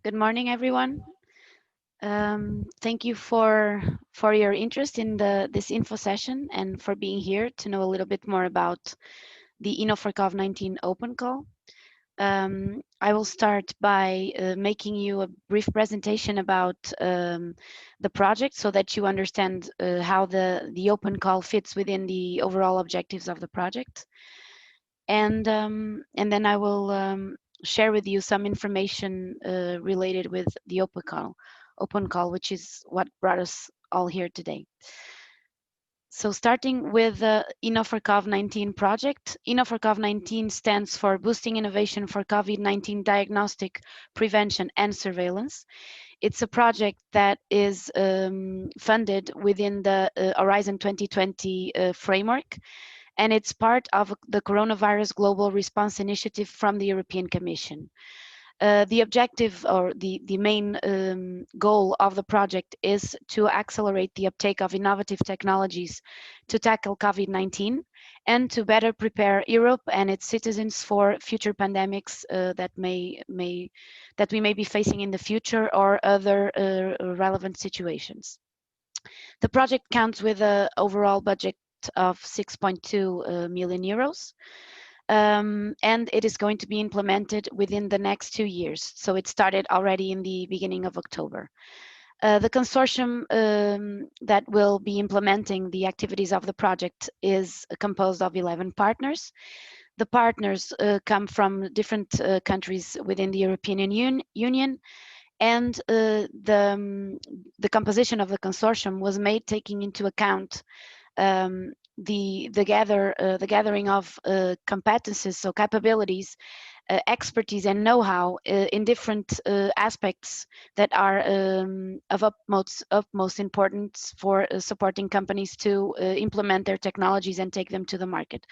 Good morning, everyone. Thank you for your interest in this info session and for being here to know a little bit more about the INNO4COV-19 open call. I will start by making you a brief presentation about the project so that you understand how the open call fits within the overall objectives of the project. And then I will share with you some information related with the open call, which is what brought us all here today. So starting with the INNO4COV-19 project, INNO4COV-19 stands for Boosting Innovation for COVID-19 Diagnostic, Prevention and Surveillance. It's a project that is funded within the Horizon 2020 framework, and it's part of the Coronavirus Global Response Initiative from the European Commission. The objective or the main goal of the project is to accelerate the uptake of innovative technologies to tackle COVID-19 and to better prepare Europe and its citizens for future pandemics that we may be facing in the future or other relevant situations. The project counts with an overall budget of 6.2 million euros. And it is going to be implemented within the next 2 years. So it started already in the beginning of October. The consortium that will be implementing the activities of the project is composed of 11 partners. The partners come from different countries within the European Union, and the composition of the consortium was made taking into account the gathering of competences, so capabilities, expertise, and know-how in different aspects that are of utmost importance for supporting companies to implement their technologies and take them to the market.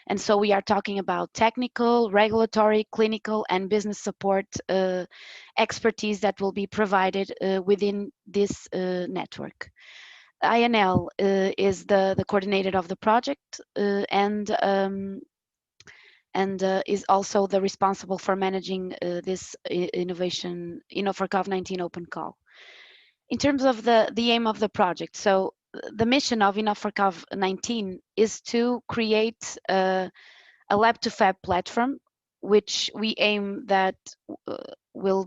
And so we are talking about technical, regulatory, clinical, and business support expertise that will be provided within this network. INL is the coordinator of the project and is also the responsible for managing this innovation, INNO4COV-19 open call. In terms of the aim of the project, so the mission of INNO4COV-19 is to create a lab to fab platform, which we aim that will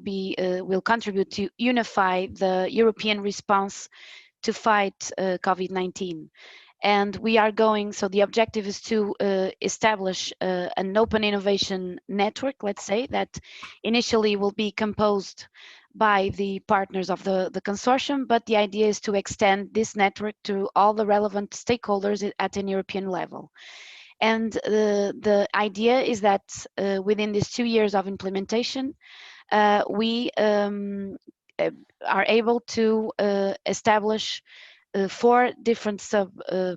contribute to unify the European response to fight COVID-19. And we are going, so the objective is to establish an open innovation network, let's say, that initially will be composed by the partners of the consortium, but the idea is to extend this network to all the relevant stakeholders at an European level. And the idea is that within these 2 years of implementation, we are able to establish 4 different sub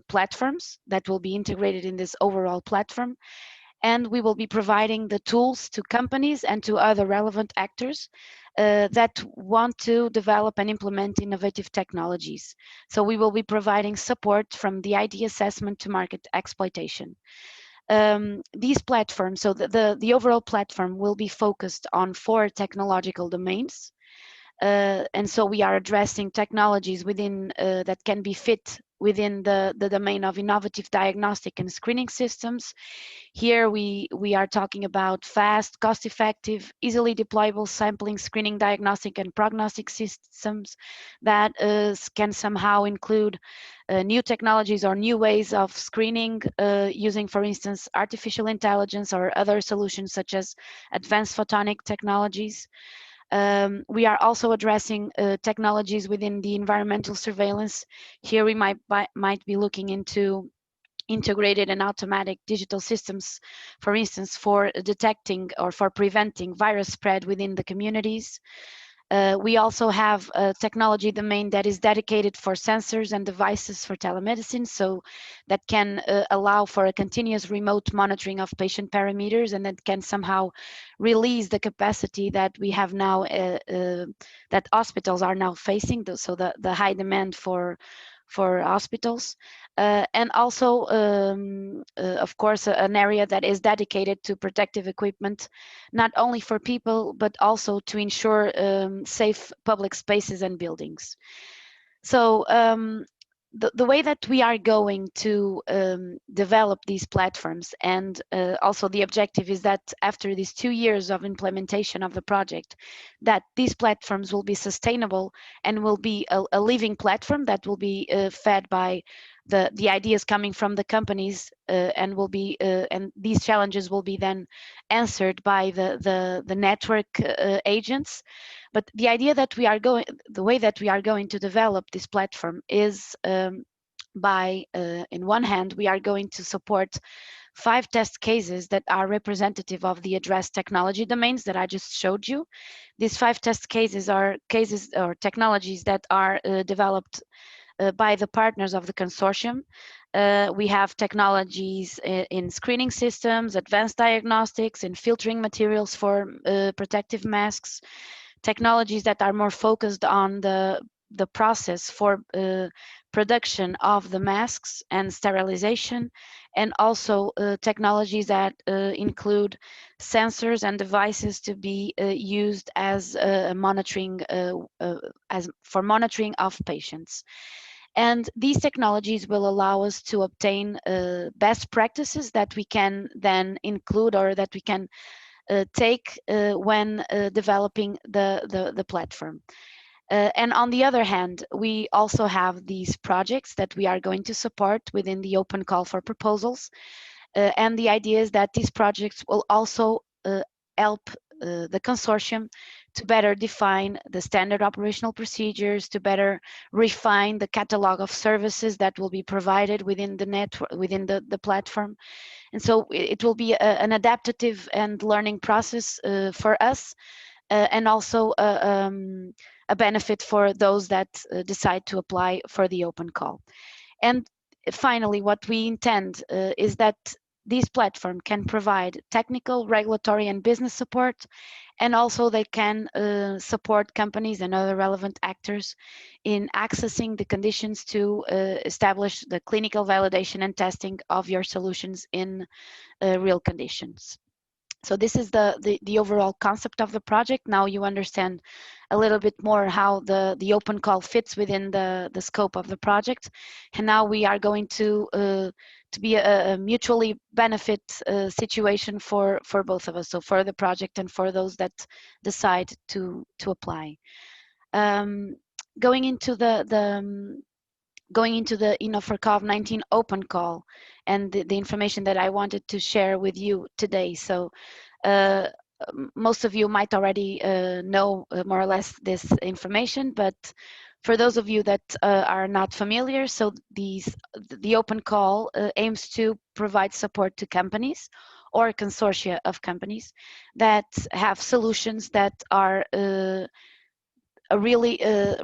platforms that will be integrated in this overall platform. And we will be providing the tools to companies and to other relevant actors that want to develop and implement innovative technologies. So we will be providing support from the idea assessment to market exploitation. These platforms, so the overall platform will be focused on 4 technological domains. And so we are addressing technologies within that can be fit within the domain of innovative diagnostic and screening systems. Here we are talking about fast, cost-effective, easily deployable sampling, screening, diagnostic, and prognostic systems that can somehow include new technologies or new ways of screening using, for instance, artificial intelligence or other solutions such as advanced photonic technologies. We are also addressing technologies within the environmental surveillance. Here we might be looking into integrated and automatic digital systems, for instance, for detecting or for preventing virus spread within the communities. We also have a technology domain that is dedicated for sensors and devices for telemedicine, so that can allow for a continuous remote monitoring of patient parameters, and that can somehow release the capacity that we have now, that hospitals are now facing, so the high demand for for hospitals, and also, of course, an area that is dedicated to protective equipment, not only for people, but also to ensure safe public spaces and buildings. So the way that we are going to develop these platforms, and also the objective is that after these 2 years of implementation of the project, that these platforms will be sustainable and will be a living platform that will be fed by the ideas coming from the companies, and will be and these challenges will be then answered by the network agents. But the idea that we are going, the way that we are going to develop this platform is by, in one hand, we are going to support 5 test cases that are representative of the addressed technology domains that I just showed you. These 5 test cases are cases or technologies that are developed by the partners of the consortium. We have technologies in screening systems, advanced diagnostics, in filtering materials for protective masks, technologies that are more focused on the process for production of the masks and sterilization, and also technologies that include sensors and devices to be used as monitoring as for monitoring of patients. And these technologies will allow us to obtain best practices that we can then include, or that we can take when developing the platform. And on the other hand, we also have these projects that we are going to support within the open call for proposals. And the idea is that these projects will also help the consortium to better define the standard operational procedures, to better refine the catalog of services that will be provided within the network, within the platform. And so it will be an adaptive and learning process for us, and also a benefit for those that decide to apply for the open call. And finally, what we intend is that this platform can provide technical, regulatory, and business support, and also they can support companies and other relevant actors in accessing the conditions to establish the clinical validation and testing of your solutions in real conditions. So this is the overall concept of the project. Now you understand a little bit more how the open call fits within the scope of the project. And now we are going to be a mutually benefit situation for both of us, so for the project and for those that decide to apply. Going into the INNO4COV-19 open call and the information that I wanted to share with you today. So most of you might already know more or less this information, but for those of you that are not familiar, so the open call aims to provide support to companies or consortia of companies that have solutions that are a really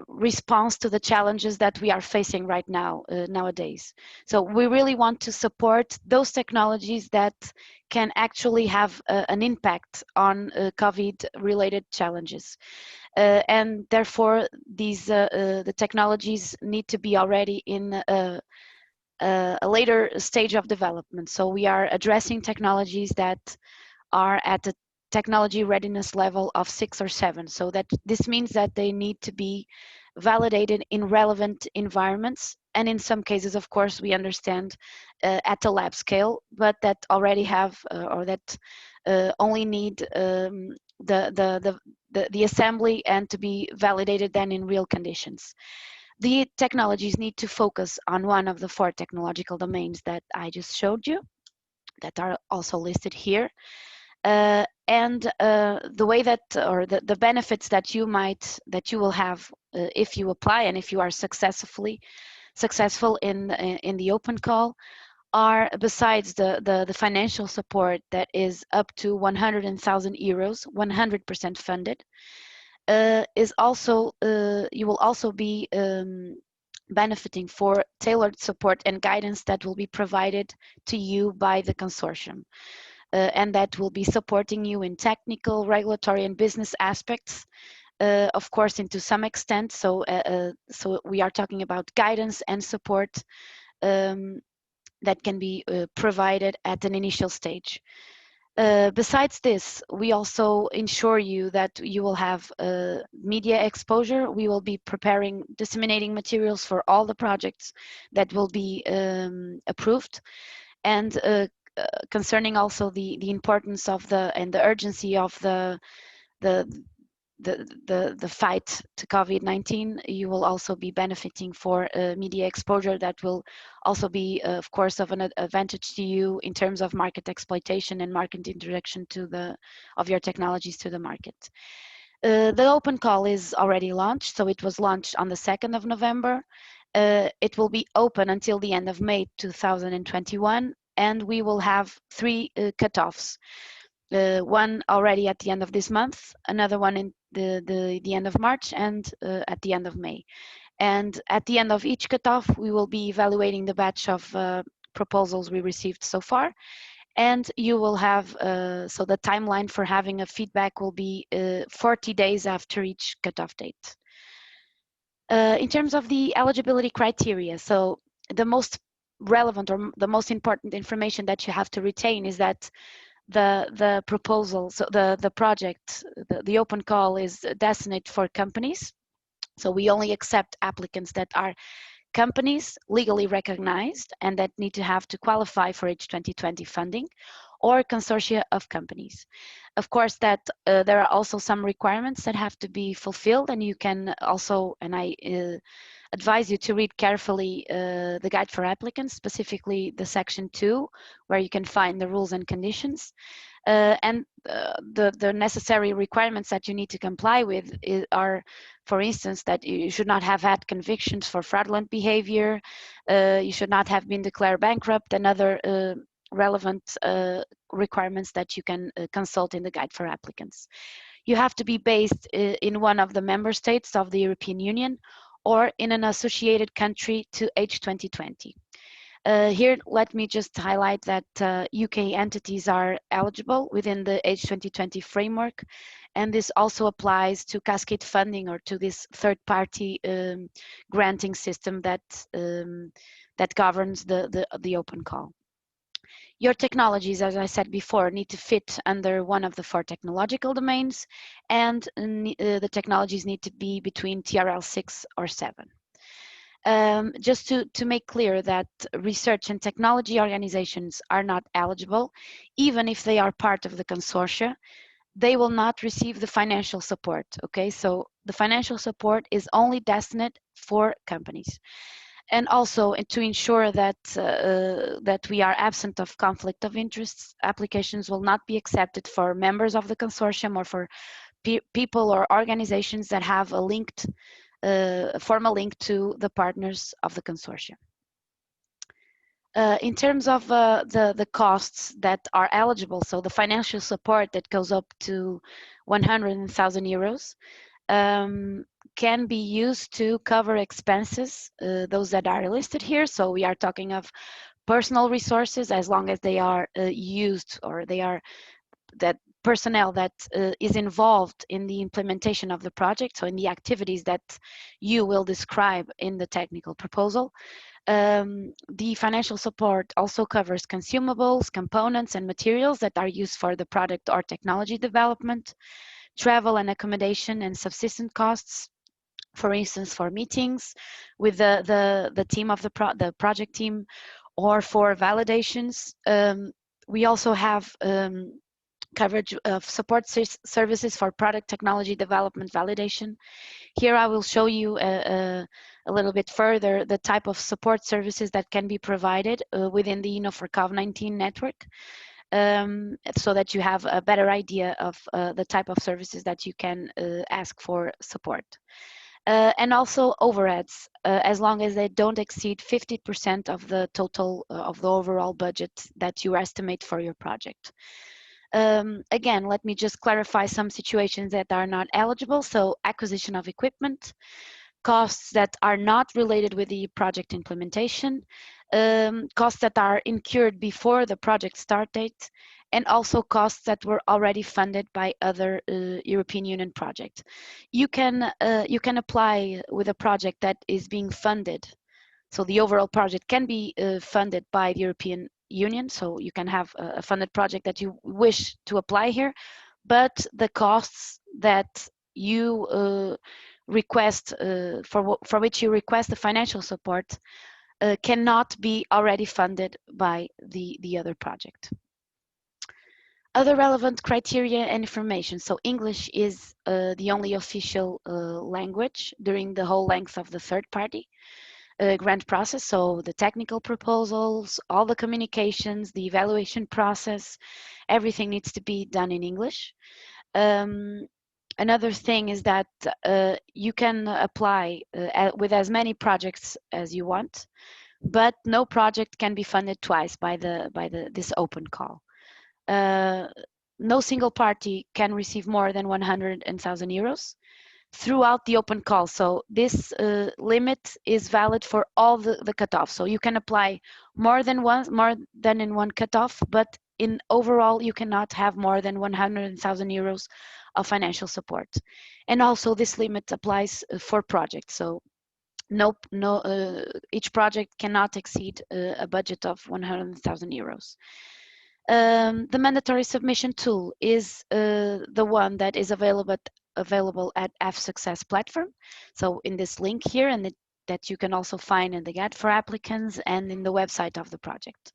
response to the challenges that we are facing right now nowadays. So we really want to support those technologies that can actually have an impact on COVID-related challenges. And therefore, the technologies need to be already in a later stage of development. So we are addressing technologies that are at a technology readiness level of 6 or 7. So that this means that they need to be validated in relevant environments. And in some cases, of course, we understand at a lab scale, but that already have or that only need the assembly and to be validated then in real conditions. The technologies need to focus on one of the 4 technological domains that I just showed you, that are also listed here. And the way that, or the benefits that you will have if you apply and if you are successful in the open call, are, besides the financial support that is up to 100,000 euros, 100% funded, is also you will also be benefiting for tailored support and guidance that will be provided to you by the consortium. And that will be supporting you in technical, regulatory, and business aspects of course, into some extent. So we are talking about guidance and support um, that can be provided at an initial stage. Besides this, we also ensure you that you will have media exposure. We will be disseminating materials for all the projects that will be approved, and concerning also the importance of and the urgency of the the fight to COVID-19, you will also be benefiting for media exposure that will also be, of course, of an advantage to you in terms of market exploitation and market introduction of your technologies to the market. The open call is already launched, so it was launched on the 2nd of November. It will be open until the end of May 2021, and we will have 3 cutoffs. One already at the end of this month, another one in the end of March, and at the end of May. And at the end of each cutoff, we will be evaluating the batch of proposals we received so far. And you will have, so the timeline for having a feedback will be 40 days after each cutoff date. In terms of the eligibility criteria, so the most relevant or the most important information that you have to retain is that the proposal, so the project, the open call is destined for companies. So we only accept applicants that are companies legally recognized and that need to have to qualify for H2020 funding, or consortia of companies. Of course, that there are also some requirements that have to be fulfilled, and you can also, and I advise you to read carefully the guide for applicants, specifically the section 2, where you can find the rules and conditions. And the necessary requirements that you need to comply with are, for instance, that you should not have had convictions for fraudulent behavior, you should not have been declared bankrupt, and other relevant requirements that you can consult in the guide for applicants. You have to be based in one of the member states of the European Union or in an associated country to H2020. Here, let me just highlight that UK entities are eligible within the H2020 framework, and this also applies to cascade funding or to this third-party granting system that that governs the open call. Your technologies, as I said before, need to fit under one of the 4 technological domains, and the technologies need to be between TRL 6 or 7. Just to make clear that research and technology organizations are not eligible, even if they are part of the consortia, they will not receive the financial support, okay? So the financial support is only destined for companies. And also to ensure that that we are absent of conflict of interests, applications will not be accepted for members of the consortium or for people or organizations that have a formal link to the partners of the consortium. In terms of the costs that are eligible, so the financial support that goes up to 100,000 euros, can be used to cover expenses, those that are listed here. So we are talking of personal resources, as long as they are used, or they are that personnel that is involved in the implementation of the project, so in the activities that you will describe in the technical proposal. The financial support also covers consumables, components, and materials that are used for the product or technology development, travel and accommodation and subsistence costs, for instance, for meetings with the team of the project team, or for validations. We also have coverage of support services for product technology development validation. Here I will show you a little bit further the type of support services that can be provided within the INNO4COV-19 network, so that you have a better idea of the type of services that you can ask for support. And also overheads, as long as they don't exceed 50% of the total of the overall budget that you estimate for your project. Again, let me just clarify some situations that are not eligible. So acquisition of equipment, costs that are not related with the project implementation, costs that are incurred before the project start date, and also costs that were already funded by other European Union projects. You can apply with a project that is being funded. So the overall project can be funded by the European Union. So you can have a funded project that you wish to apply here, but the costs that you request for which you request the financial support cannot be already funded by the other project. Other relevant criteria and information. So English is the only official language during the whole length of the third party grant process. So the technical proposals, all the communications, the evaluation process, everything needs to be done in English. Another thing is that you can apply with as many projects as you want, but no project can be funded twice by this open call. No single party can receive more than 100,000 euros throughout the open call. So this limit is valid for all the cutoffs. So you can apply more than in one cutoff, but in overall you cannot have more than 100,000 euros of financial support. And also this limit applies for projects. So each project cannot exceed a budget of 100,000 euros. The mandatory submission tool is the one that is available at F-Success platform. So in this link here, and that you can also find in the guide for applicants and in the website of the project.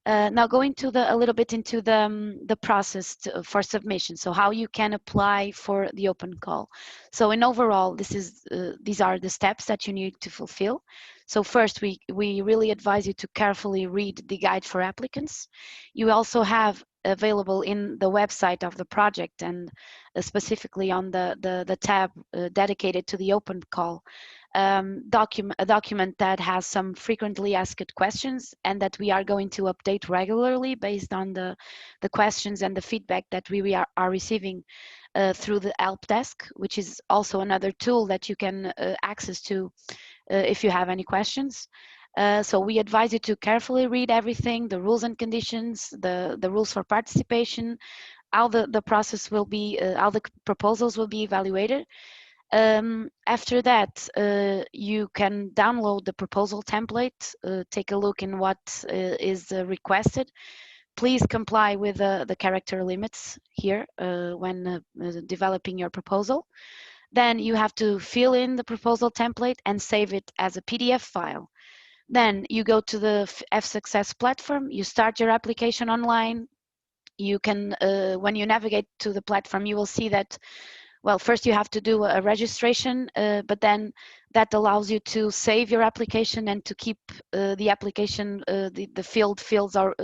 Now going to a little bit into the process for submission. So how you can apply for the open call. So in overall, these are the steps that you need to fulfill. So first, we really advise you to carefully read the guide for applicants. You also have available in the website of the project and specifically on the tab dedicated to the open call. A document that has some frequently asked questions and that we are going to update regularly based on the questions and the feedback that we are receiving through the help desk, which is also another tool that you can access to if you have any questions. So we advise you to carefully read everything, the rules and conditions, the rules for participation, how the process will be, how the proposals will be evaluated. After that, you can download the proposal template, take a look in what is requested. Please comply with the character limits here when developing your proposal. Then you have to fill in the proposal template and save it as a PDF file. Then you go to the F-Success platform, you start your application online. You can, when you navigate to the platform, you will see that, well, first you have to do a registration, but then that allows you to save your application and to keep the application, the fields are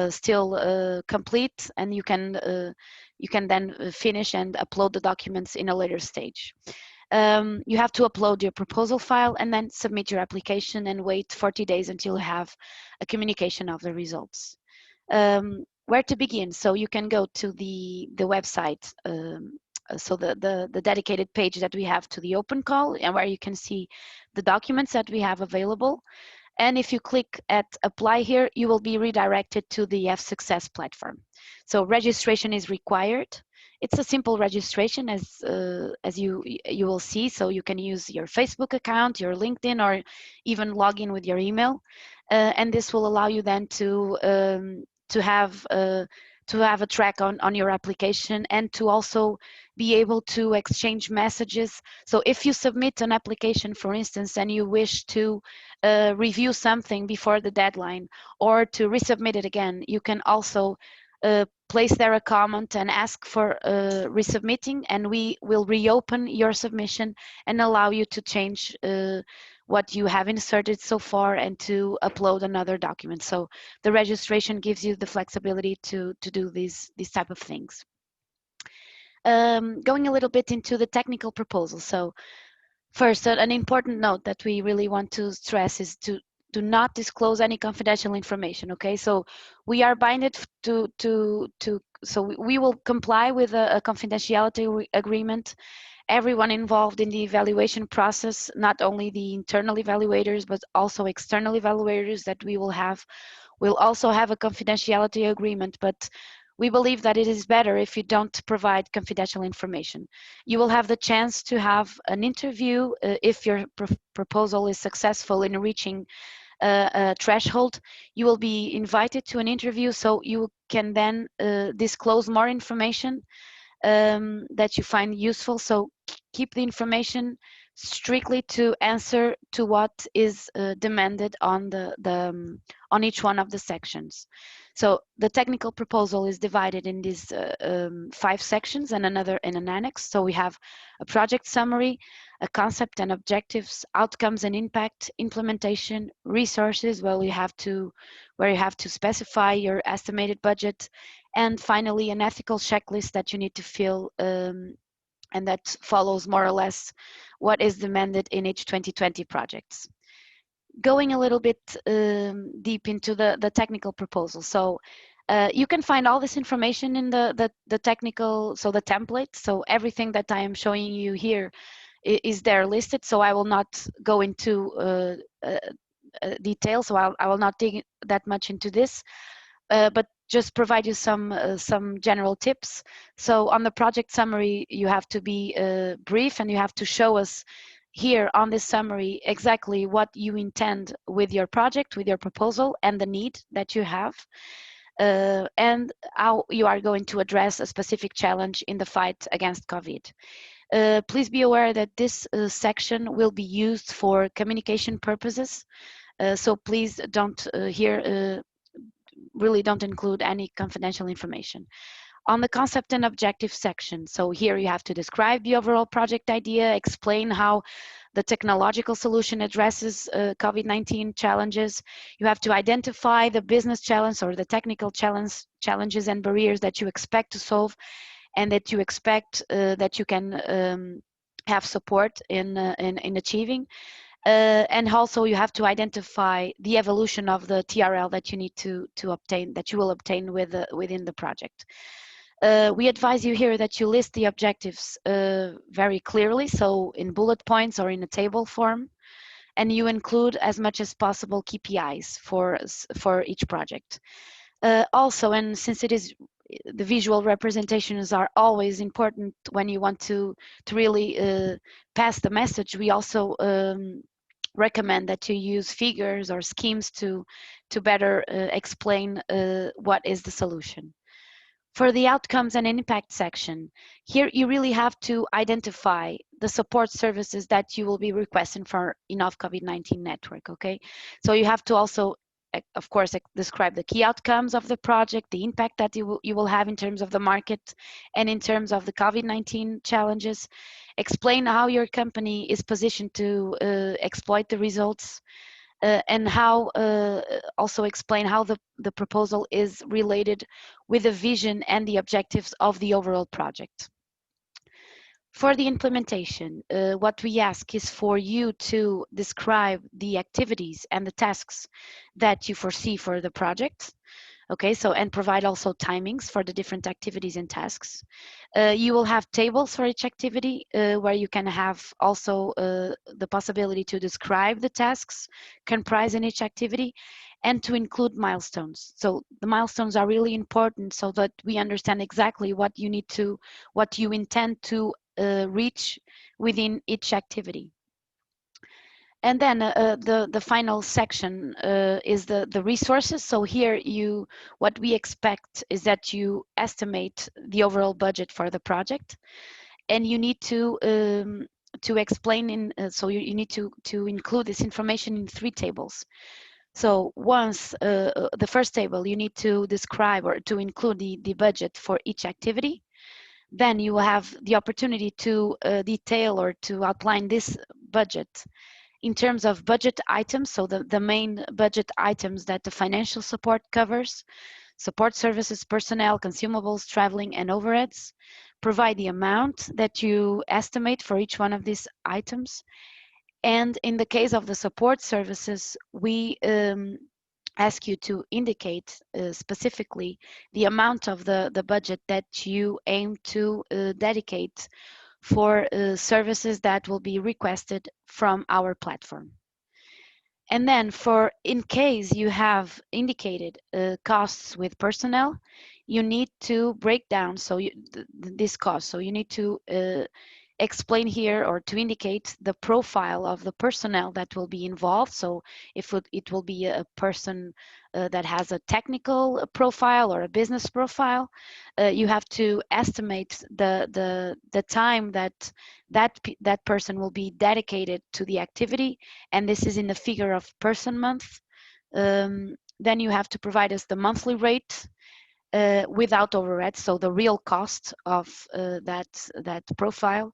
still complete, and you can then finish and upload the documents in a later stage. You have to upload your proposal file and then submit your application and wait 40 days until you have a communication of the results. Where to begin? So you can go to the website, so the dedicated page that we have to the open call, and where you can see the documents that we have available. And if you click at apply here, you will be redirected to the F-Success platform. So registration is required. It's a simple registration as you will see. So you can use your Facebook account, your LinkedIn, or even log in with your email. And this will allow you then to have a track on your application and to also be able to exchange messages. So if you submit an application, for instance, and you wish to review something before the deadline or to resubmit it again, you can also place there a comment and ask for resubmitting, and we will reopen your submission and allow you to change what you have inserted so far and to upload another document. So the registration gives you the flexibility to do these type of things. Going a little bit into the technical proposal. So first, an important note that we really want to stress is to do not disclose any confidential information. Okay, so we are binded so we will comply with a confidentiality agreement. Everyone involved in the evaluation process, not only the internal evaluators, but also external evaluators that we will have, We'll also have a confidentiality agreement, but we believe that it is better if you don't provide confidential information. You will have the chance to have an interview if your proposal is successful in reaching a threshold. You will be invited to an interview, so you can then disclose more information that you find useful. So keep the information strictly to answer to what is demanded on on each one of the sections. So the technical proposal is divided in these 5 sections and another in an annex. So we have a project summary, a concept and objectives, outcomes and impact, implementation, resources, where you have to specify your estimated budget, and finally an ethical checklist that you need to fill, and that follows more or less what is demanded in each 2020 projects. Going a little bit deep into the technical proposal. So you can find all this information in the technical, so the template. So everything that I am showing you here is there listed. So I will not go into detail. So I will not dig that much into this, but just provide you some general tips. So on the project summary, you have to be brief, and you have to show us here on this summary exactly what you intend with your project, with your proposal, and the need that you have, and how you are going to address a specific challenge in the fight against COVID. Please be aware that this section will be used for communication purposes, so please don't really don't include any confidential information. On the concept and objective section, so here you have to describe the overall project idea, explain how the technological solution addresses COVID-19 challenges. You have to identify the business challenge or the technical challenges and barriers that you expect to solve, and that you expect that you can have support in achieving. And also you have to identify the evolution of the TRL that you need to obtain, that you will obtain within the project. We advise you here that you list the objectives very clearly, so in bullet points or in a table form, and you include as much as possible KPIs for each project. Also, and since it is the visual representations are always important when you want to really pass the message, we also recommend that you use figures or schemes to better explain what is the solution. For the outcomes and impact section, here you really have to identify the support services that you will be requesting for INNO4COV-19 network, okay? So you have to also, of course, describe the key outcomes of the project, the impact that you will have in terms of the market and in terms of the COVID-19 challenges. Explain how your company is positioned to exploit the results, and how also explain how the proposal is related with the vision and the objectives of the overall project. For the implementation, what we ask is for you to describe the activities and the tasks that you foresee for the project. Okay, so, and provide also timings for the different activities and tasks. You will have tables for each activity where you can have also the possibility to describe the tasks comprised in each activity and to include milestones. So the milestones are really important so that we understand exactly what you intend to reach within each activity. And then the final section is the resources. So here what we expect is that you estimate the overall budget for the project, and you need to explain so you need to include this information in 3 tables. So once the first table, you need to describe or to include the budget for each activity. Then you will have the opportunity to detail or to outline this budget in terms of budget items, so the main budget items that the financial support covers: support services, personnel, consumables, traveling, and overheads. Provide the amount that you estimate for each one of these items. And in the case of the support services, we ask you to indicate specifically the amount of the budget that you aim to dedicate for services that will be requested from our platform. And then for in case you have indicated costs with personnel, you need to break down this cost. So you need to explain here or to indicate the profile of the personnel that will be involved. So if it will be a person that has a technical profile or a business profile, you have to estimate the time that person will be dedicated to the activity, and this is in the figure of person month. Then you have to provide us the monthly rate without overhead, so the real cost of that profile,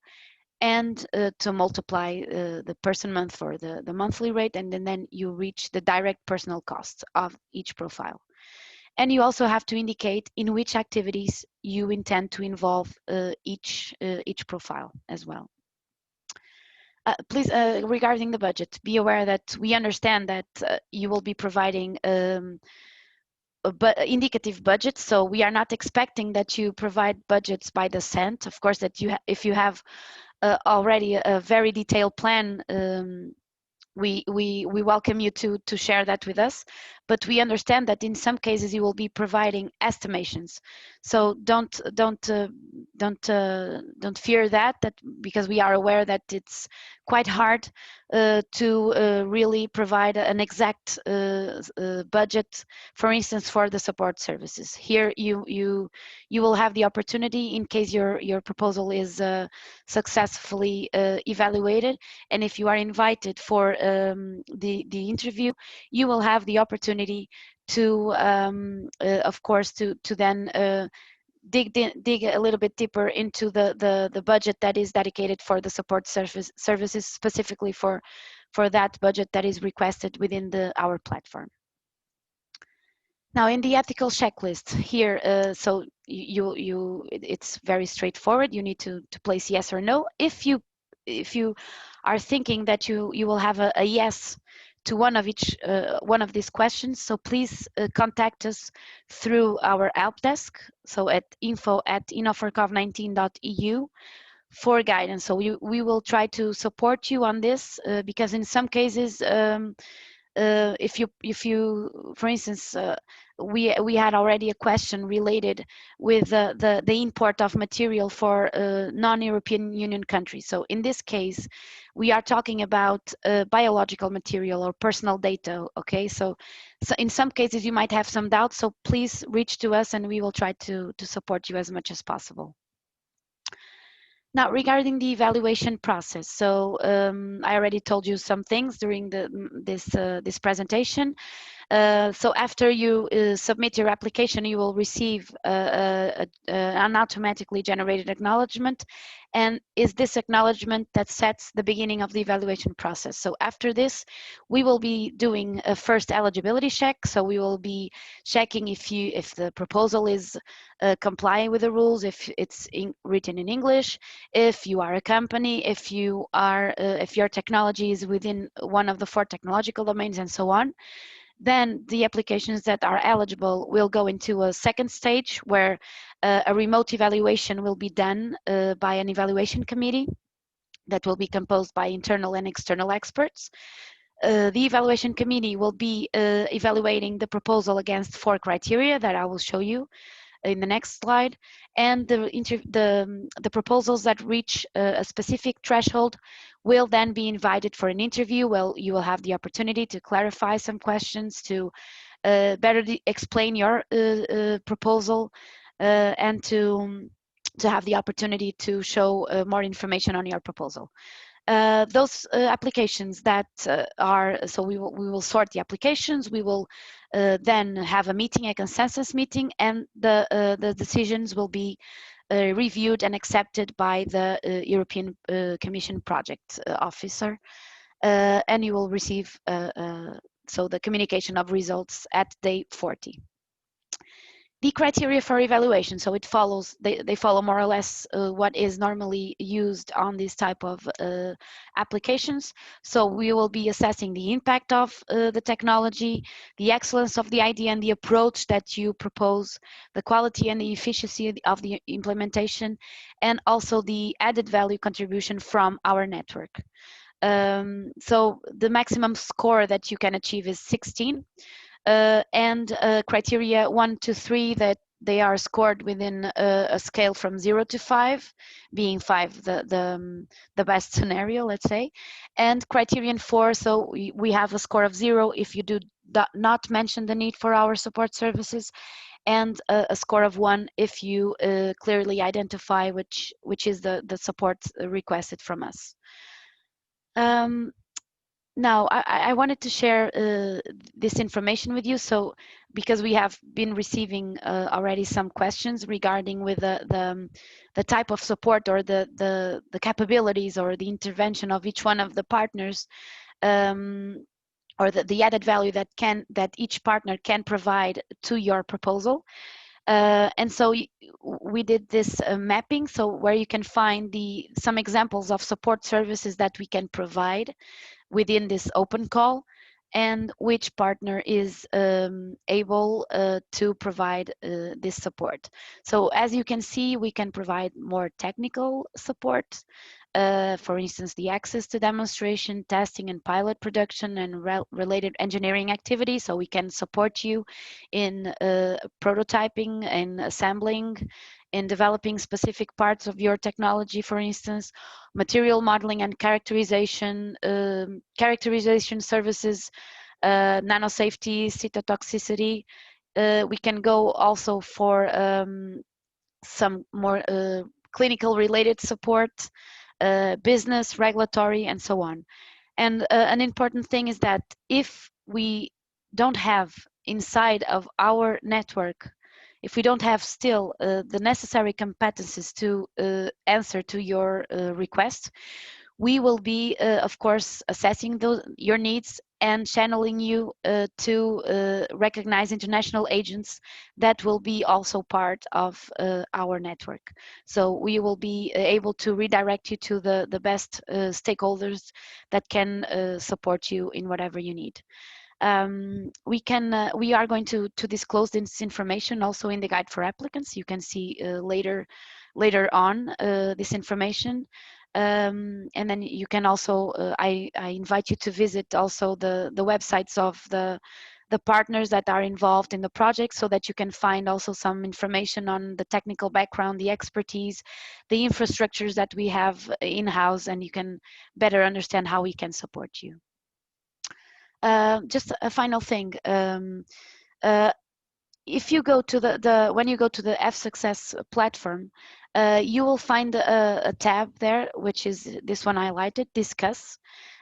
and to multiply the person month for the monthly rate, and then you reach the direct personal cost of each profile. And you also have to indicate in which activities you intend to involve each profile as well. Please, regarding the budget, be aware that we understand that you will be providing indicative budgets, so we are not expecting that you provide budgets by the cent. Of course, that if you have already a very detailed plan, we welcome you to share that with us, but we understand that in some cases you will be providing estimations. So don't fear that because we are aware that it's quite hard to really provide an exact budget, for instance, for the support services. Here you will have the opportunity, in case your proposal is successfully evaluated, and if you are invited for the interview, you will have the opportunity to of course to then dig a little bit deeper into the budget that is dedicated for the support services, specifically for that budget that is requested within our platform. Now, in the ethical checklist here, so it's very straightforward. You need to place yes or no. If you are thinking that you will have a yes to one of these questions, so please contact us through our help desk, so at info@INNO4COV-19.eu for guidance. So we will try to support you on this because in some cases, if you for instance, we had already a question related with the import of material for non-European Union countries. So in this case, we are talking about biological material or personal data. Okay, so in some cases you might have some doubts. So please reach to us, and we will try to support you as much as possible. Now, regarding the evaluation process, so I already told you some things during this presentation. So after you submit your application, you will receive an automatically generated acknowledgement, and is this acknowledgement that sets the beginning of the evaluation process. So after this, we will be doing a first eligibility check. So we will be checking if the proposal is complying with the rules, if it's written in English, if you are a company, if your technology is within one of the 4 technological domains, and so on. Then the applications that are eligible will go into a second stage where a remote evaluation will be done by an evaluation committee that will be composed by internal and external experts. The evaluation committee will be evaluating the proposal against 4 criteria that I will show you in the next slide, and the proposals that reach a specific threshold will then be invited for an interview. Well, you will have the opportunity to clarify some questions, to better explain your proposal, and to have the opportunity to show more information on your proposal. Those applications that so we will sort the applications. We will then have a meeting, a consensus meeting, and the decisions will be reviewed and accepted by the European Commission project officer, and you will receive so the communication of results at day 40. The criteria for evaluation, so they follow more or less what is normally used on this type of applications. So we will be assessing the impact of the technology, the excellence of the idea and the approach that you propose, the quality and the efficiency of the implementation, and also the added value contribution from our network. So the maximum score that you can achieve is 16, and criteria 1 to 3 that they are scored within a scale from 0 to 5, being 5 the best scenario, let's say, and criterion 4, so we have a score of 0 if you do not mention the need for our support services, and a score of 1 if you clearly identify which is the support requested from us. Now, I wanted to share this information with you. So, because we have been receiving already some questions regarding with the type of support or the capabilities or the intervention of each one of the partners, or the added value that each partner can provide to your proposal. And so we did this mapping, so where you can find some examples of support services that we can provide within this open call, and which partner is able to provide this support. So as you can see, we can provide more technical support. For instance, the access to demonstration, testing, and pilot production and related engineering activities. So we can support you in prototyping and assembling, in developing specific parts of your technology, for instance, material modeling and characterization, characterization services, nanosafety, cytotoxicity. We can go also for some more clinical related support, business, regulatory, and so on. And an important thing is that if we don't have inside of our network, if we don't have still the necessary competencies to answer to your request, we will be, of course, assessing your needs and channeling you to recognize international agents that will be also part of our network. So we will be able to redirect you to the best stakeholders that can support you in whatever you need. We are going to disclose this information also in the guide for applicants. You can see later on this information. And then you can also, I invite you to visit also the websites of the partners that are involved in the project, so that you can find also some information on the technical background, the expertise, the infrastructures that we have in-house, and you can better understand how we can support you. Just a final thing. If you go to when you go to the F-Success platform, you will find a tab there, which is this one highlighted, Discuss,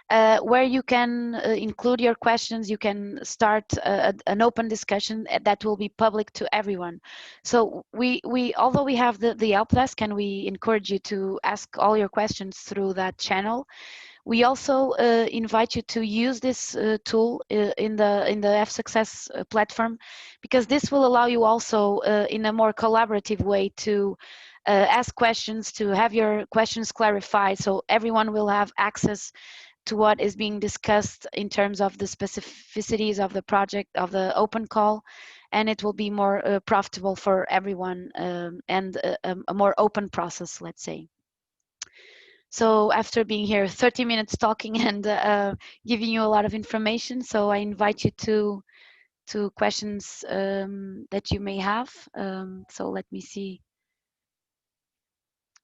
where you can include your questions. You can start an open discussion that will be public to everyone. So although we have the help desk, and we encourage you to ask all your questions through that channel, we also invite you to use this tool in the F-Success platform, because this will allow you also in a more collaborative way to ask questions, to have your questions clarified, so everyone will have access to what is being discussed in terms of the specificities of the project, of the open call, and it will be more profitable for everyone, and a more open process, let's say. So after being here 30 minutes talking and giving you a lot of information, so I invite you to questions that you may have. So let me see.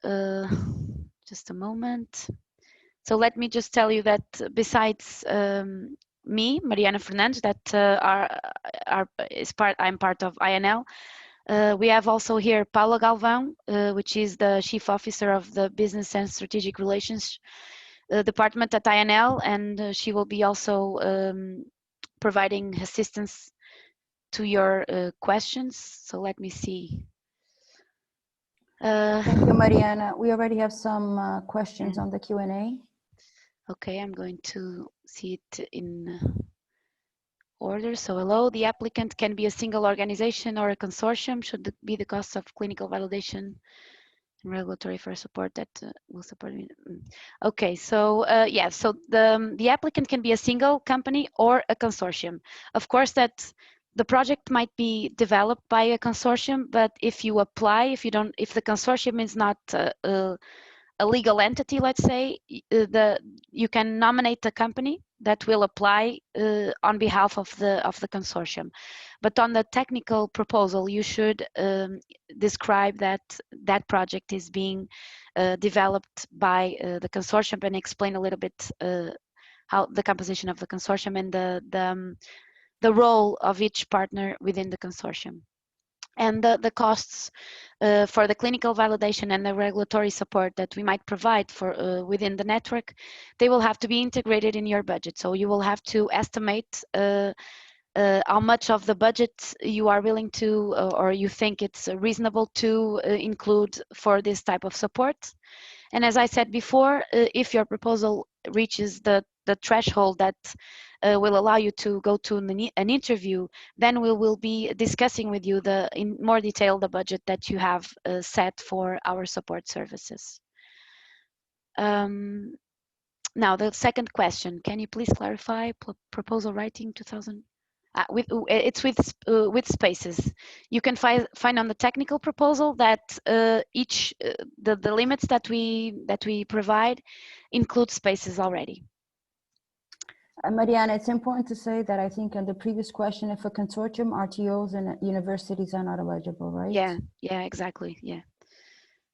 Just a moment. So let me just tell you that besides me, Mariana Fernandes, that I'm part of INL. We have also here Paula Galvão, which is the Chief Officer of the Business and Strategic Relations Department at INL, and she will be also providing assistance to your questions. So let me see. Thank you, Mariana. We already have some questions on the Q&A. Okay, I'm going to see it in order. So hello, the applicant can be a single organization or a consortium. Should be the cost of clinical validation and regulatory for support that will support me. Okay, so yeah, so the applicant can be a single company or a consortium. Of course, that the project might be developed by a consortium, but if you apply, if the consortium is not a legal entity, let's say, you can nominate a company that will apply on behalf of the consortium. But on the technical proposal, you should describe that project is being developed by the consortium, and explain a little bit how the composition of the consortium and the role of each partner within the consortium. And the costs for the clinical validation and the regulatory support that we might provide for within the network, they will have to be integrated in your budget. So you will have to estimate how much of the budget you are willing to, or you think it's reasonable to include for this type of support. And as I said before, if your proposal reaches the threshold that will allow you to go to an interview, then we will be discussing with you in more detail the budget that you have set for our support services. Now, the second question, can you please clarify proposal writing 2000? It's with spaces. You can find on the technical proposal that the limits that we provide include spaces already. Mariana, it's important to say that I think on the previous question, if a consortium, RTOs and universities are not eligible, right? Yeah, exactly.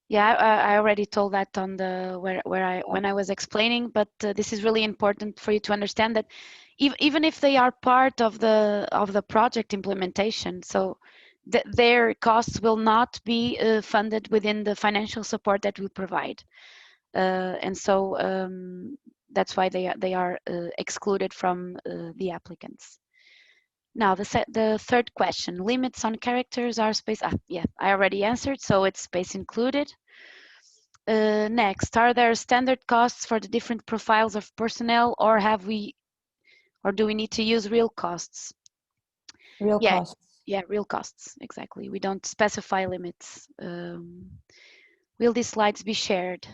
Yeah, I already told that on the when I was explaining, but this is really important for you to understand that even if they are part of the project implementation, so their costs will not be funded within the financial support that we provide, and so that's why they are excluded from the applicants. Now, the third question, limits on characters are space. Yeah, I already answered, so it's space included. Next, are there standard costs for the different profiles of personnel, or do we need to use real costs? Real costs. Yeah, real costs, exactly. We don't specify limits. Will these slides be shared?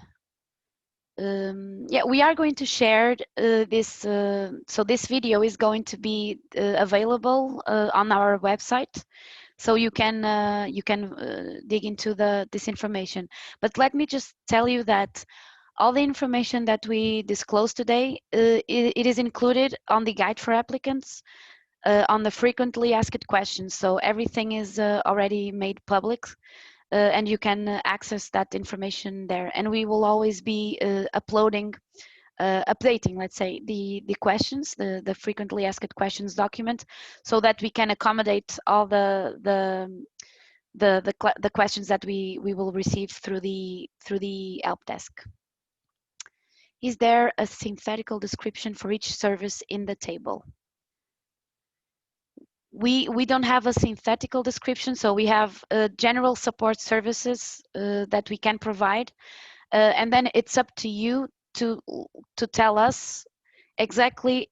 Yeah, we are going to share this. So this video is going to be available on our website, so you can dig into this information. But let me just tell you that all the information that we disclosed today, it is included on the guide for applicants, on the frequently asked questions. So everything is already made public. And you can access that information there. And we will always be updating, let's say, the questions, the frequently asked questions document, so that we can accommodate all the questions that we will receive through the help desk. Is there a synthetical description for each service in the table? We don't have a synthetical description, so we have general support services that we can provide, and then it's up to you to tell us exactly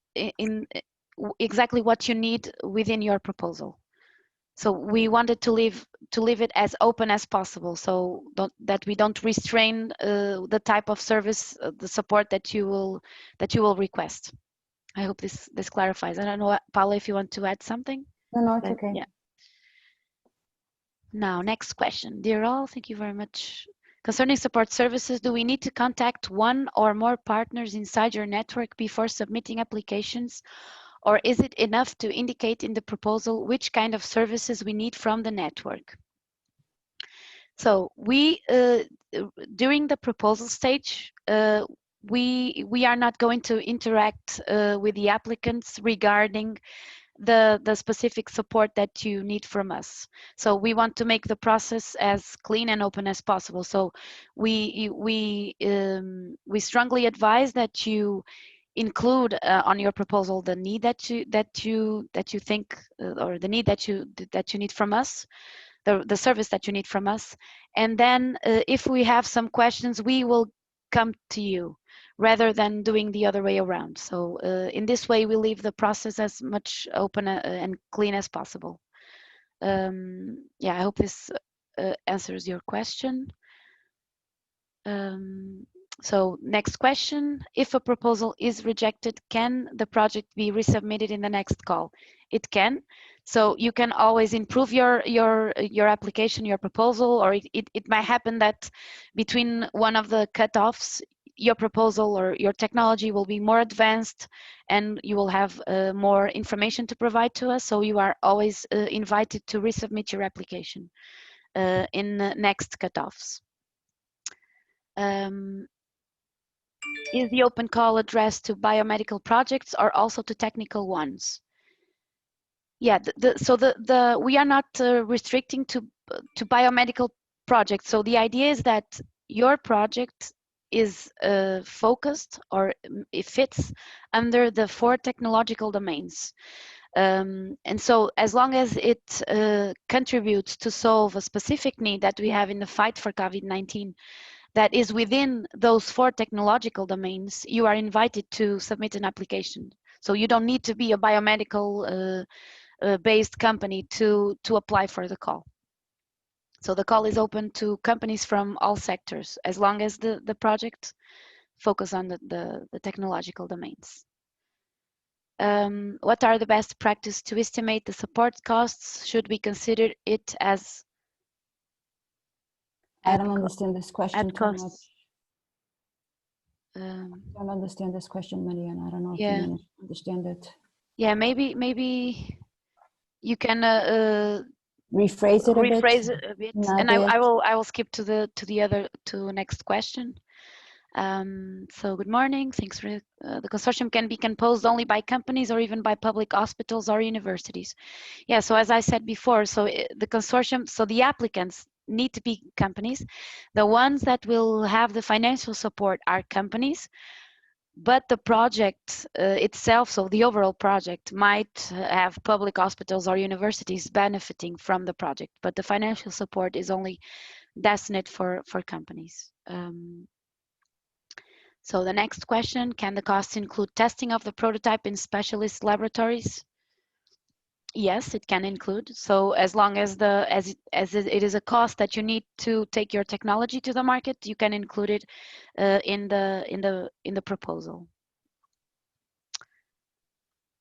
what you need within your proposal. So we wanted to leave it as open as possible, so that we don't restrain the type of service, the support that you will request. I hope this clarifies. I don't know, Paula, if you want to add something. No, it's okay. Yeah. Now, next question. Dear all, thank you very much. Concerning support services, do we need to contact one or more partners inside your network before submitting applications? Or is it enough to indicate in the proposal which kind of services we need from the network? So we, during the proposal stage, we are not going to interact with the applicants regarding the specific support that you need from us. So we want to make the process as clean and open as possible. So we strongly advise that you include on your proposal the need that you think, or the need that you need from us, the service that you need from us, and then if we have some questions, we will come to you rather than doing the other way around. So in this way, we leave the process as much open and clean as possible. Yeah, I hope this answers your question. So next question, if a proposal is rejected, can the project be resubmitted in the next call? It can. So you can always improve your application, your proposal, or it might happen that between one of the cutoffs, your proposal or your technology will be more advanced and you will have more information to provide to us. So you are always invited to resubmit your application in next cutoffs. Is the open call addressed to biomedical projects or also to technical ones? Yeah, we are not restricting to biomedical projects. So the idea is that your project is focused, or it fits under the 4 technological domains. And so as long as it contributes to solve a specific need that we have in the fight for COVID-19, that is within those 4 technological domains, you are invited to submit an application. So you don't need to be a biomedical based company to apply for the call. So the call is open to companies from all sectors, as long as the project focus on the technological domains. What are the best practice to estimate the support costs? Should we consider it as I don't understand this question too much. I don't understand this question, Mariana. I don't know if you understand it. Yeah, maybe you can rephrase it a bit. And I will skip to the next question. So good morning. Thanks for the consortium can be composed only by companies or even by public hospitals or universities. Yeah, so as I said before, so the consortium, so the applicants need to be companies. The ones that will have the financial support are companies, but the project itself, so the overall project, might have public hospitals or universities benefiting from the project, but the financial support is only destined for companies. So the next question, can the costs include testing of the prototype in specialist laboratories? Yes, it can include. So as long as it is a cost that you need to take your technology to the market, you can include it in the proposal.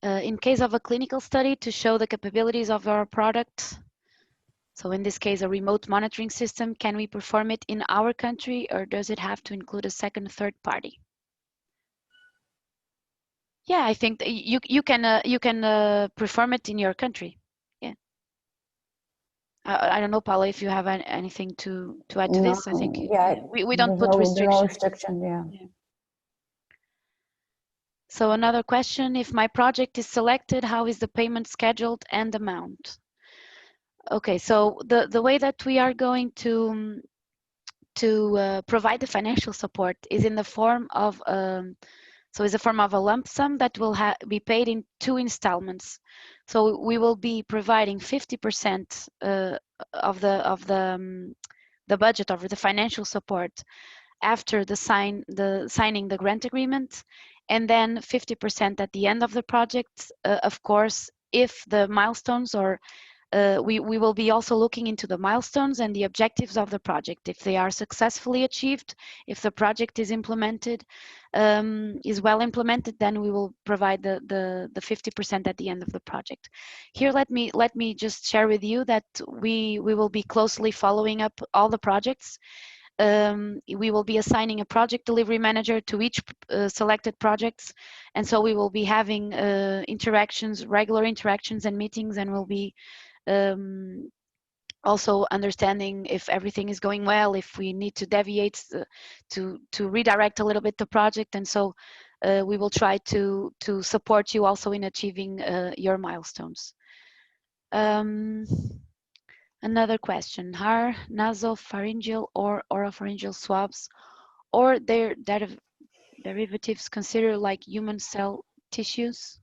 In case of a clinical study to show the capabilities of our product, so in this case a remote monitoring system, can we perform it in our country or does it have to include a second, third party? Yeah, I think that you can perform it in your country. Yeah. I don't know, Paula, if you have anything to add to this. I think we don't put restrictions. No restriction, yeah. So another question: if my project is selected, how is the payment scheduled and amount? Okay, so the way that we are going to provide the financial support is in the form of is a form of a lump sum that will be paid in 2 installments. So we will be providing 50% of the budget of the financial support after signing the grant agreement, and then 50% at the end of the project. Of course, if the milestones or we will be also looking into the milestones and the objectives of the project. If they are successfully achieved, if the project is implemented, is well implemented, then we will provide the 50% at the end of the project. Here, let me just share with you that we will be closely following up all the projects. We will be assigning a project delivery manager to each selected projects, and so we will be having regular interactions and meetings, and we'll be also understanding if everything is going well, if we need to deviate to redirect a little bit the project, and so we will try to support you also in achieving your milestones. Another question: are nasopharyngeal or oropharyngeal swabs or their derivatives considered like human cell tissues?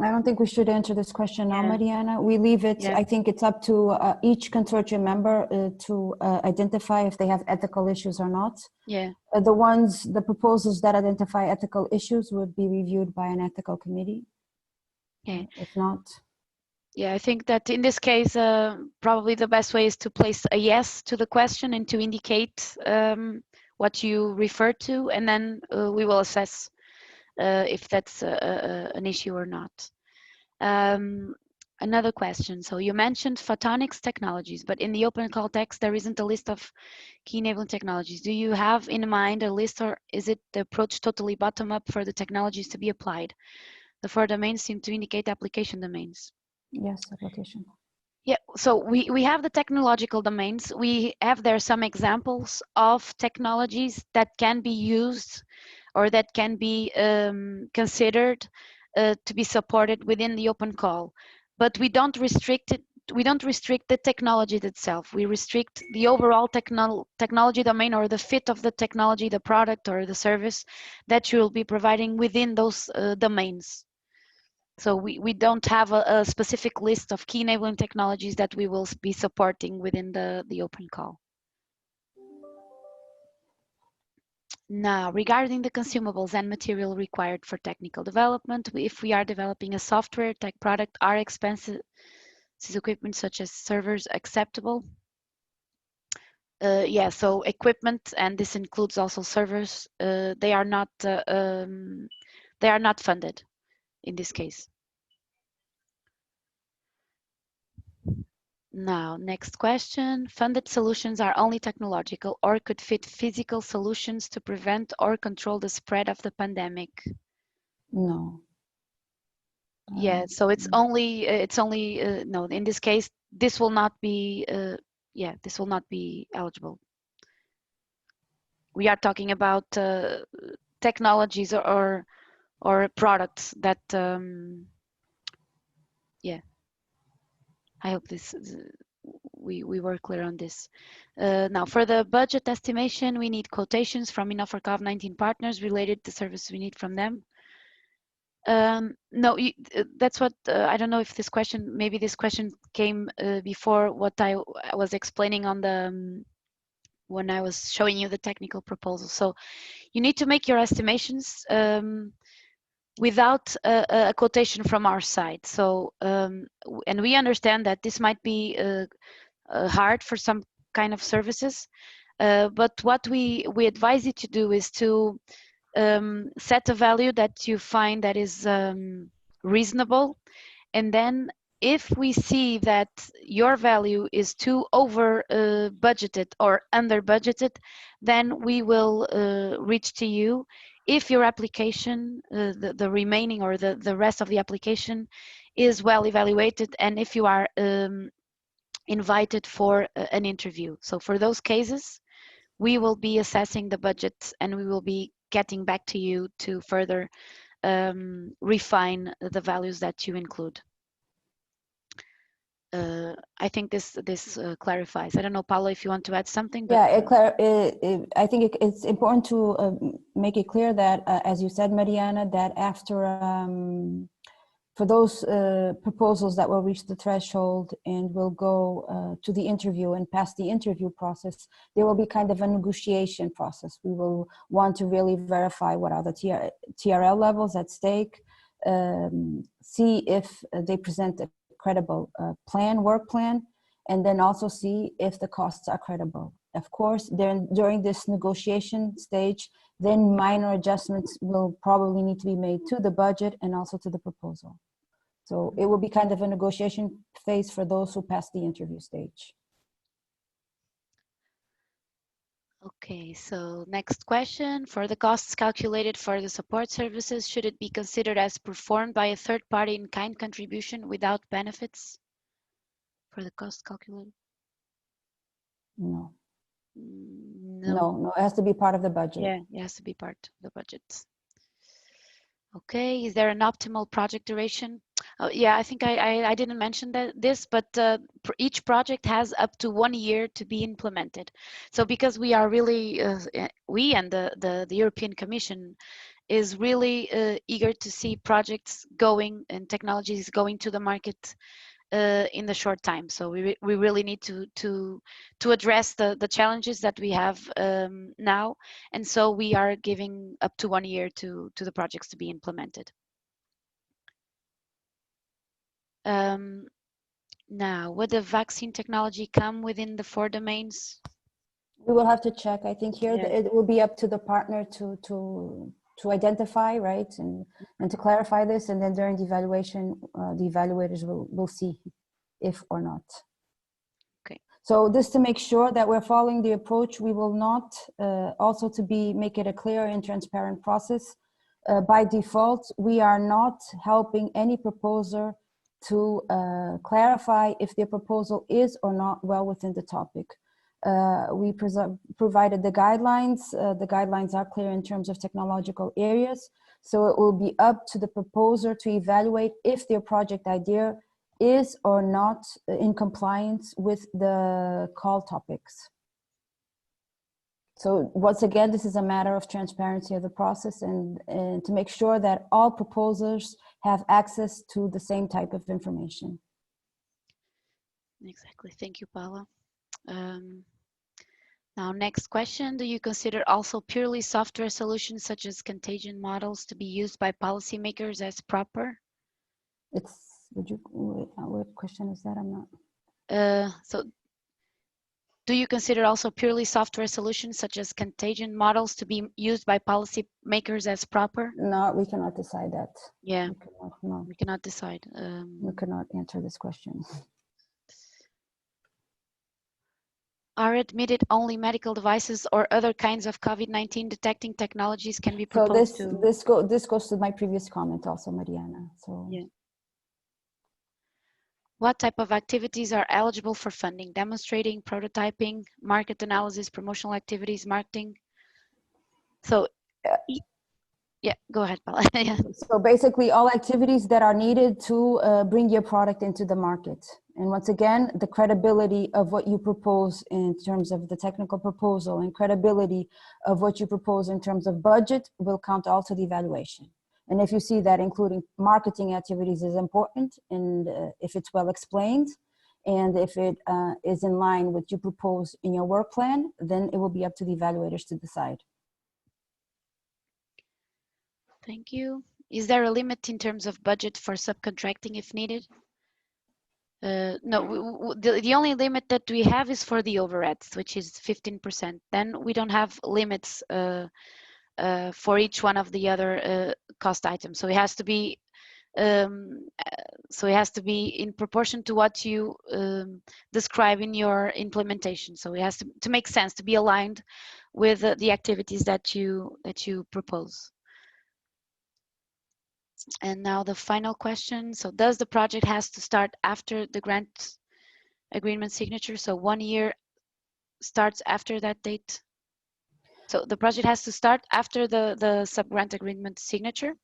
I don't think we should answer this question now, Mariana. We leave it, I think it's up to each consortium member to identify if they have ethical issues or not. Yeah. The proposals that identify ethical issues would be reviewed by an ethical committee. Yeah. If not. Yeah, I think that in this case, probably the best way is to place a yes to the question and to indicate what you refer to, and then we will assess if that's an issue or not. Another question. So you mentioned photonics technologies, but in the open call text, there isn't a list of key enabling technologies. Do you have in mind a list, or is it the approach totally bottom up for the technologies to be applied? The four domains seem to indicate application domains. Yes, application. Yeah, so we have the technological domains. We have there some examples of technologies that can be used or that can be considered to be supported within the open call, but we don't restrict it. We don't restrict the technology itself. We restrict the overall technology domain, or the fit of the technology, the product or the service that you will be providing within those domains. So we don't have a specific list of key enabling technologies that we will be supporting within the open call. Now, regarding the consumables and material required for technical development, if we are developing a software tech product, are expenses equipment such as servers acceptable? Yeah, so equipment, and this includes also servers, they are not funded in this case. Now, next question. Funded solutions are only technological or could fit physical solutions to prevent or control the spread of the pandemic? No. Yeah, so it's only, no, in this case, this will not be, yeah, this will not be eligible. We are talking about technologies or products that, yeah, I hope this we were clear on this. Now, for the budget estimation, we need quotations from INNO4COV-19 partners related to services we need from them. No, that's what, I don't know if this question, maybe this question came before what I was explaining on the, when I was showing you the technical proposal. So you need to make your estimations without a quotation from our side. So, and we understand that this might be hard for some kind of services, but what we advise you to do is to set a value that you find that is reasonable, and then if we see that your value is too over budgeted or under budgeted, then we will reach to you if your application, the remaining or the rest of the application is well evaluated, and if you are invited for an interview. So for those cases, we will be assessing the budget and we will be getting back to you to further refine the values that you include. I think this clarifies. I don't know, Paula, if you want to add something. But yeah, I think it's important to make it clear that, as you said, Mariana, that after for those proposals that will reach the threshold and will go to the interview and pass the interview process, there will be kind of a negotiation process. We will want to really verify what are the TRL levels at stake, see if they present a credible work plan, and then also see if the costs are credible. Of course, during this negotiation stage, then minor adjustments will probably need to be made to the budget and also to the proposal. So it will be kind of a negotiation phase for those who pass the interview stage. Okay, so next question. For the costs calculated for the support services, should it be considered as performed by a third party in kind contribution without benefits? For the cost calculated? No. No. No, it has to be part of the budget. Yeah, it has to be part of the budget. Okay, is there an optimal project duration? Yeah, I think I didn't mention this, but each project has up to 1 year to be implemented. So because we are really, we and the European Commission is really eager to see projects going and technologies going to the market in the short time. So we really need to address the challenges that we have now, and so we are giving up to 1 year to the projects to be implemented. Now, would the vaccine technology come within the 4 domains? We will have to check. I think here Yeah. it will be up to the partner to identify, right, and to clarify this, and then during the evaluation, the evaluators will see if or not. Okay. So this to make sure that we're following the approach, we will not, also to make it a clear and transparent process. By default, we are not helping any proposer to clarify if their proposal is or not well within the topic. We provided the guidelines. The guidelines are clear in terms of technological areas. So it will be up to the proposer to evaluate if their project idea is or not in compliance with the call topics. So once again, this is a matter of transparency of the process and to make sure that all proposers have access to the same type of information. Exactly. Thank you, Paula. Now, next question. Do you consider also purely software solutions such as contagion models to be used by policymakers as proper? What question is that? I'm not. So do you consider also purely software solutions such as contagion models to be used by policymakers as proper? No, we cannot decide that. Yeah, we cannot decide. We cannot answer this question. Are admitted only medical devices or other kinds of COVID-19 detecting technologies can be proposed to? This goes to my previous comment also, Mariana. So yeah. What type of activities are eligible for funding? Demonstrating, prototyping, market analysis, promotional activities, marketing. So, yeah, go ahead, Paula. Yeah. So basically all activities that are needed to bring your product into the market. And once again, the credibility of what you propose in terms of the technical proposal and credibility of what you propose in terms of budget will count also the evaluation. And if you see that including marketing activities is important, and if it's well explained, and if it is in line with what you propose in your work plan, then it will be up to the evaluators to decide. Thank you. Is there a limit in terms of budget for subcontracting if needed? No, the only limit that we have is for the overheads, which is 15%. Then we don't have limits for each one of the other cost items. So it has to be in proportion to what you describe in your implementation. So it has to make sense, to be aligned with the activities that you propose. And now the final question. So does the project has to start after the grant agreement signature? So 1 year starts after that date? So the project has to start after the sub-grant agreement signature?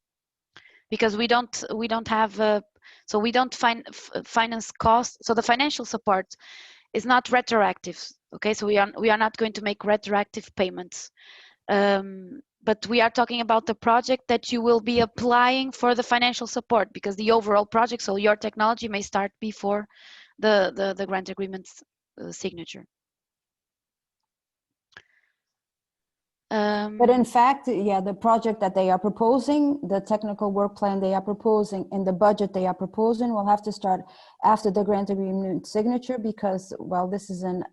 Because we don't have, so we don't finance costs. So the financial support is not retroactive. Okay, so we are not going to make retroactive payments. But we are talking about the project that you will be applying for the financial support, because the overall project, so your technology may start before the grant agreement's signature. But in fact, yeah, the project that they are proposing, the technical work plan they are proposing, and the budget they are proposing will have to start after the grant agreement signature, because, well, this is an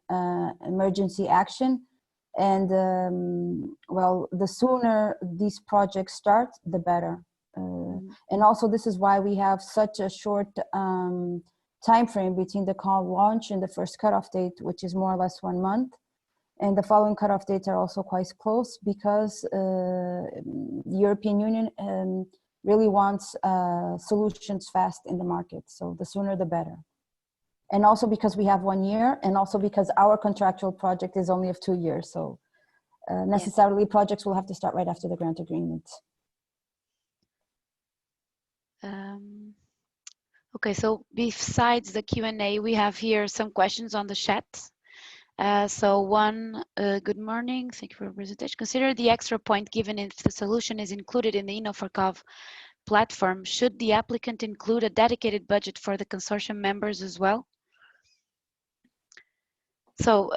emergency action. And, well, the sooner these projects start, the better. And also, this is why we have such a short time frame between the call launch and the first cutoff date, which is more or less 1 month. And the following cutoff dates are also quite close, because the European Union really wants solutions fast in the market. So the sooner the better. And also because we have 1 year, and also because our contractual project is only of 2 years. So necessarily projects will have to start right after the grant agreement. Okay, so besides the Q&A, we have here some questions on the chat. So one, good morning, thank you for your presentation. Consider the extra point given if the solution is included in the INNO4COV platform. Should the applicant include a dedicated budget for the consortium members as well? So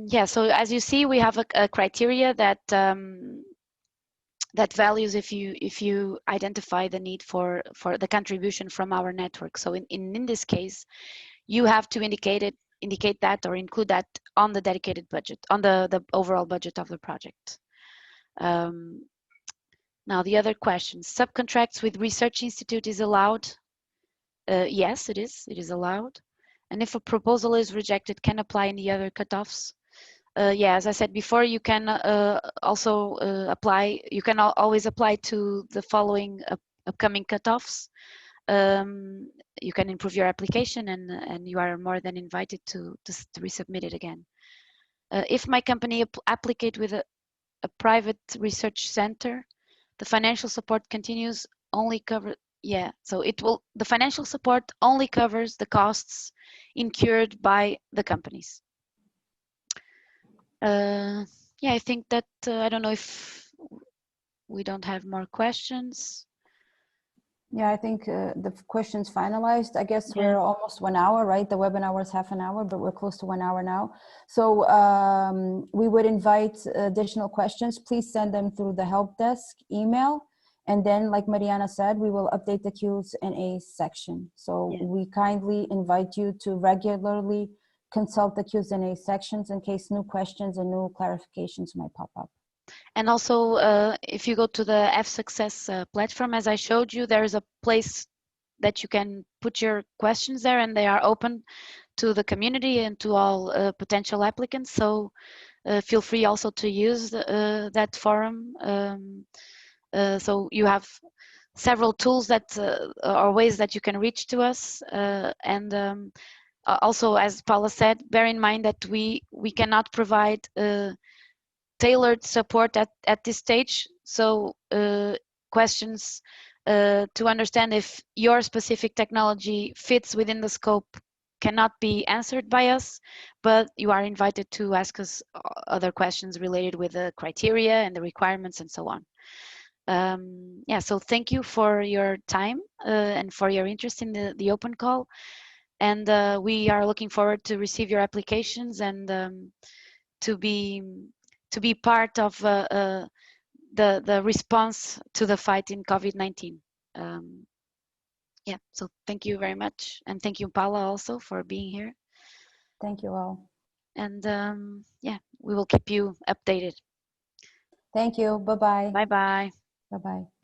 yeah, so as you see, we have a criteria that that values if you identify the need for the contribution from our network. So in this case, you have to indicate that or include that on the dedicated budget, on the overall budget of the project. Now the other question, subcontracts with research institute is allowed? Yes, it is allowed. And if a proposal is rejected, can apply any other cutoffs? Yeah, as I said before, you can also apply, you can always apply to the following upcoming cutoffs. You can improve your application, and you are more than invited to resubmit it again. If my company applicate with a private research center, the financial support continues only cover, yeah, so the financial support only covers the costs incurred by the companies. Yeah, I think that, I don't know if we don't have more questions. Yeah, I think the question's finalized. I guess Yeah. we're almost 1 hour, right? The webinar was half an hour, but we're close to 1 hour now. So we would invite additional questions. Please send them through the help desk email. And then, like Mariana said, we will update the Q&A section. So Yeah. we kindly invite you to regularly consult the Q&A sections in case new questions and new clarifications might pop up. And also, if you go to the F-Success platform, as I showed you, there is a place that you can put your questions there, and they are open to the community and to all potential applicants. So feel free also to use that forum. So you have several tools that are ways that you can reach to us. And also, as Paula said, bear in mind that we cannot provide tailored support at this stage. So questions to understand if your specific technology fits within the scope cannot be answered by us, but you are invited to ask us other questions related with the criteria and the requirements and so on. Yeah, so thank you for your time and for your interest in the open call. And we are looking forward to receive your applications and to be part of the response to the fight in COVID-19. Yeah, so thank you very much. And thank you, Paula, also for being here. Thank you all. And yeah, we will keep you updated. Thank you. Bye-bye. Bye-bye. Bye-bye.